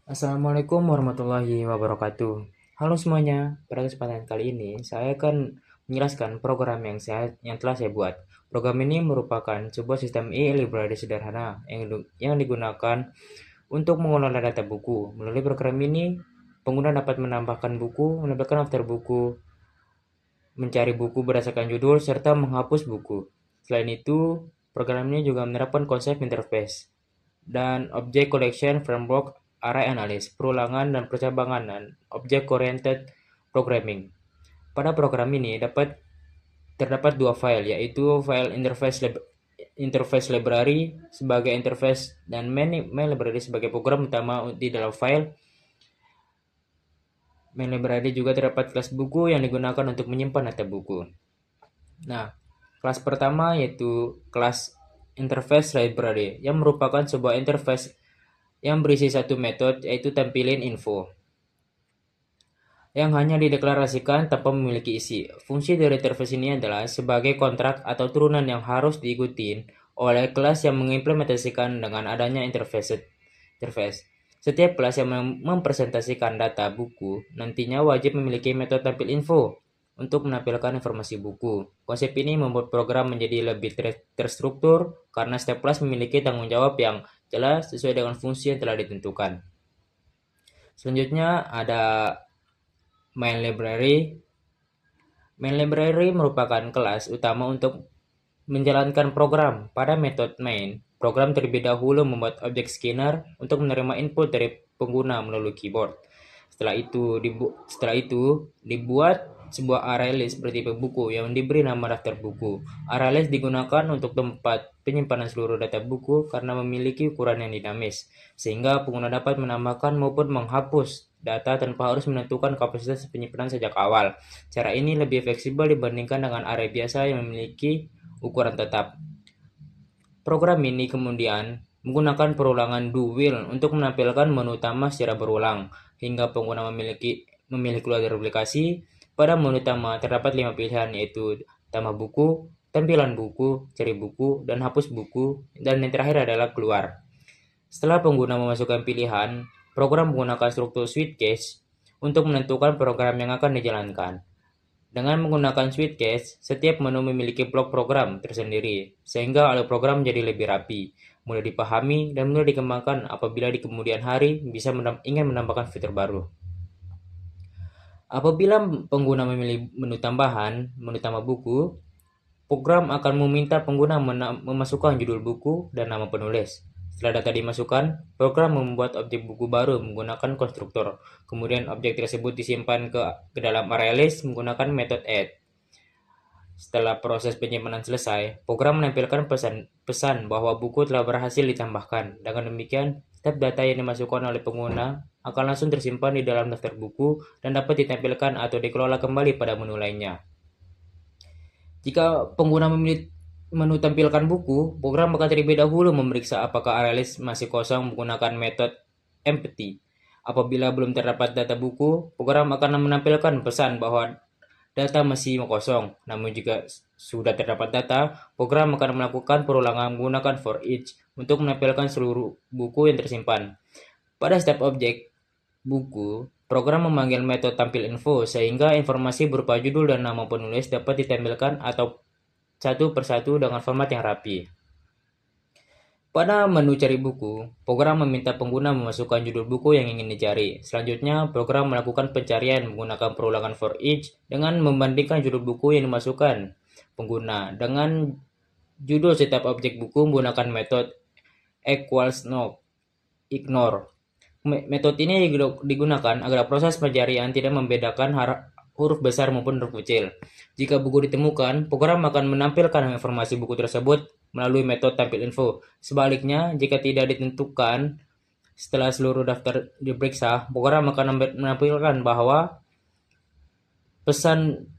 Assalamualaikum warahmatullahi wabarakatuh. Halo semuanya, pada kesempatan kali ini saya akan menjelaskan program yang telah saya buat. Program ini merupakan sebuah sistem e-library sederhana yang digunakan untuk mengelola data buku. Melalui program ini, pengguna dapat menambahkan buku, menambahkan daftar buku, mencari buku berdasarkan judul, serta menghapus buku. Selain itu, program ini juga menerapkan konsep interface dan Object Collection Framework Array Analysis, perulangan dan percabangan dan Object Oriented Programming. Pada program ini terdapat dua file, yaitu file interface library sebagai interface dan main library sebagai program utama di dalam file. Main library juga terdapat kelas buku yang digunakan untuk menyimpan data buku. Nah, kelas pertama yaitu kelas interface library yang merupakan sebuah interface yang berisi satu metode, yaitu tampilin info, yang hanya dideklarasikan tanpa memiliki isi. Fungsi dari interface ini adalah sebagai kontrak atau turunan yang harus diikuti oleh kelas yang mengimplementasikan dengan adanya interface. Setiap kelas yang mempresentasikan data buku nantinya wajib memiliki metode tampil info untuk menampilkan informasi buku. Konsep ini membuat program menjadi lebih terstruktur karena setiap kelas memiliki tanggung jawab yang jelas sesuai dengan fungsi yang telah ditentukan. Selanjutnya ada main library. Main library merupakan kelas utama untuk menjalankan program. Pada metode main, program terlebih dahulu membuat objek scanner untuk menerima input dari pengguna melalui keyboard. Setelah itu dibuat sebuah array list bertipe buku yang diberi nama daftar buku. Array list digunakan untuk tempat penyimpanan seluruh data buku karena memiliki ukuran yang dinamis, sehingga pengguna dapat menambahkan maupun menghapus data tanpa harus menentukan kapasitas penyimpanan sejak awal. Cara ini lebih fleksibel dibandingkan dengan array biasa yang memiliki ukuran tetap. Program ini kemudian menggunakan perulangan do while untuk menampilkan menu utama secara berulang, hingga pengguna memilih keluar dari aplikasi. Pada menu utama terdapat 5 pilihan, yaitu tambah buku, tampilan buku, cari buku, dan hapus buku, dan yang terakhir adalah keluar. Setelah pengguna memasukkan pilihan, program menggunakan struktur switch case untuk menentukan program yang akan dijalankan. Dengan menggunakan switch case, setiap menu memiliki blok program tersendiri, sehingga alur program menjadi lebih rapi, mudah dipahami, dan mudah dikembangkan apabila di kemudian hari ingin menambahkan fitur baru. Apabila pengguna memilih menu tambah buku, program akan meminta pengguna memasukkan judul buku dan nama penulis. Setelah data dimasukkan, program membuat objek buku baru menggunakan konstruktor. Kemudian objek tersebut disimpan ke dalam array list menggunakan metode add. Setelah proses penyimpanan selesai, program menampilkan pesan bahwa buku telah berhasil ditambahkan. Dengan demikian, setiap data yang dimasukkan oleh pengguna akan langsung tersimpan di dalam daftar buku dan dapat ditampilkan atau dikelola kembali pada menu lainnya. Jika pengguna memilih menu tampilkan buku, program akan terlebih dahulu memeriksa apakah array list masih kosong menggunakan metode empty. Apabila belum terdapat data buku, program akan menampilkan pesan bahwa data masih kosong. Namun jika sudah terdapat data, program akan melakukan perulangan menggunakan for each untuk menampilkan seluruh buku yang tersimpan. Pada setiap objek buku, program memanggil metode tampil info sehingga informasi berupa judul dan nama penulis dapat ditampilkan atau satu persatu dengan format yang rapi. Pada menu cari buku, program meminta pengguna memasukkan judul buku yang ingin dicari. Selanjutnya, program melakukan pencarian menggunakan perulangan for each dengan membandingkan judul buku yang dimasukkan pengguna dengan judul setiap objek buku menggunakan metode equals no ignore. Metode ini digunakan agar proses pencarian tidak membedakan huruf besar maupun huruf kecil. Jika buku ditemukan, program akan menampilkan informasi buku tersebut melalui metode tampil info. Sebaliknya, jika tidak ditentukan, setelah seluruh daftar diperiksa, program akan menampilkan pesan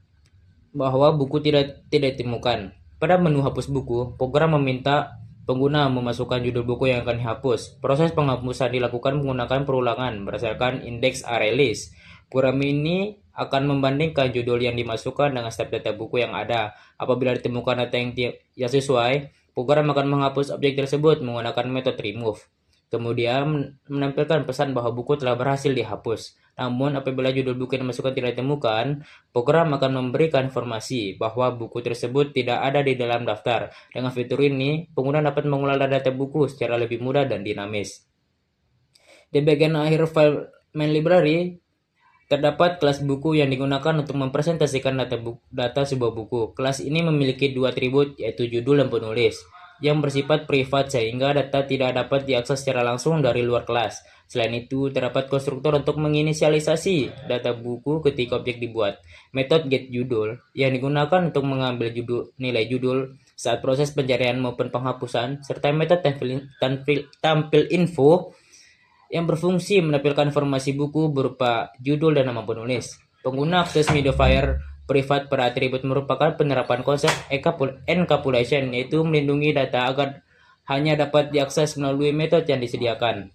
bahwa buku tidak ditemukan. Pada menu hapus buku, program meminta pengguna memasukkan judul buku yang akan dihapus. Proses penghapusan dilakukan menggunakan perulangan berdasarkan indeks array list. Program ini akan membandingkan judul yang dimasukkan dengan setiap data buku yang ada. Apabila ditemukan data yang sesuai, program akan menghapus objek tersebut menggunakan metode remove. Kemudian menampilkan pesan bahwa buku telah berhasil dihapus. Namun apabila judul buku yang dimasukkan tidak ditemukan, program akan memberikan informasi bahwa buku tersebut tidak ada di dalam daftar. Dengan fitur ini, pengguna dapat mengelola data buku secara lebih mudah dan dinamis. Di bagian akhir file main library, terdapat kelas buku yang digunakan untuk mempresentasikan data sebuah buku. Kelas ini memiliki dua atribut, yaitu judul dan penulis, yang bersifat privat sehingga data tidak dapat diakses secara langsung dari luar kelas. Selain itu, terdapat konstruktor untuk menginisialisasi data buku ketika objek dibuat. Metode getJudul yang digunakan untuk mengambil nilai judul saat proses pencarian maupun penghapusan, serta metode tampil info yang berfungsi menampilkan informasi buku berupa judul dan nama penulis. Pengguna akses modifier privat pada atribut merupakan penerapan konsep encapsulation, yaitu melindungi data agar hanya dapat diakses melalui metode yang disediakan.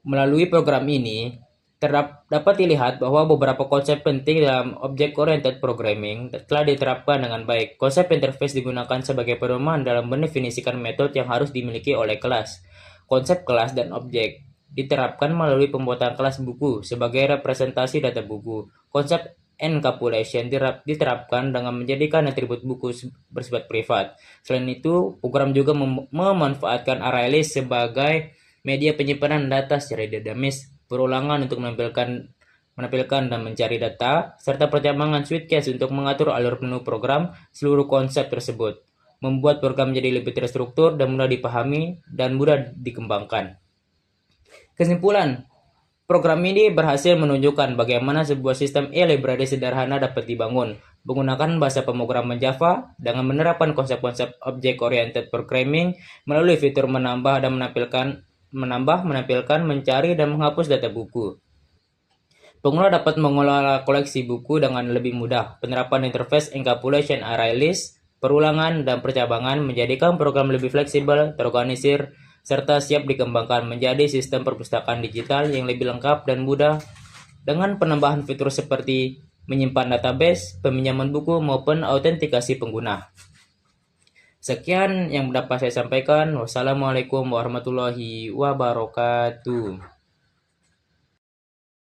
Melalui program ini, dapat dilihat bahwa beberapa konsep penting dalam object-oriented programming telah diterapkan dengan baik. Konsep interface digunakan sebagai pedoman dalam mendefinisikan metode yang harus dimiliki oleh kelas. Konsep kelas dan objek diterapkan melalui pembuatan kelas buku sebagai representasi data buku. Konsep encapsulation diterapkan dengan menjadikan atribut buku bersifat privat. Selain itu, program juga memanfaatkan ArrayList sebagai media penyimpanan data secara dinamis, perulangan untuk menampilkan dan mencari data, serta perkembangan switchcase untuk mengatur alur menu program. Seluruh konsep tersebut membuat program menjadi lebih terstruktur dan mudah dipahami dan mudah dikembangkan. Kesimpulan, program ini berhasil menunjukkan bagaimana sebuah sistem e-library sederhana dapat dibangun menggunakan bahasa pemrograman Java dengan menerapkan konsep-konsep object-oriented programming melalui fitur menambah, menampilkan, mencari, dan menghapus data buku. Pengguna dapat mengelola koleksi buku dengan lebih mudah. Penerapan interface encapsulation ArrayList, perulangan, dan percabangan menjadikan program lebih fleksibel, terorganisir, serta siap dikembangkan menjadi sistem perpustakaan digital yang lebih lengkap dan mudah dengan penambahan fitur seperti menyimpan database, peminjaman buku, maupun autentikasi pengguna. Sekian yang dapat saya sampaikan. Wassalamualaikum warahmatullahi wabarakatuh.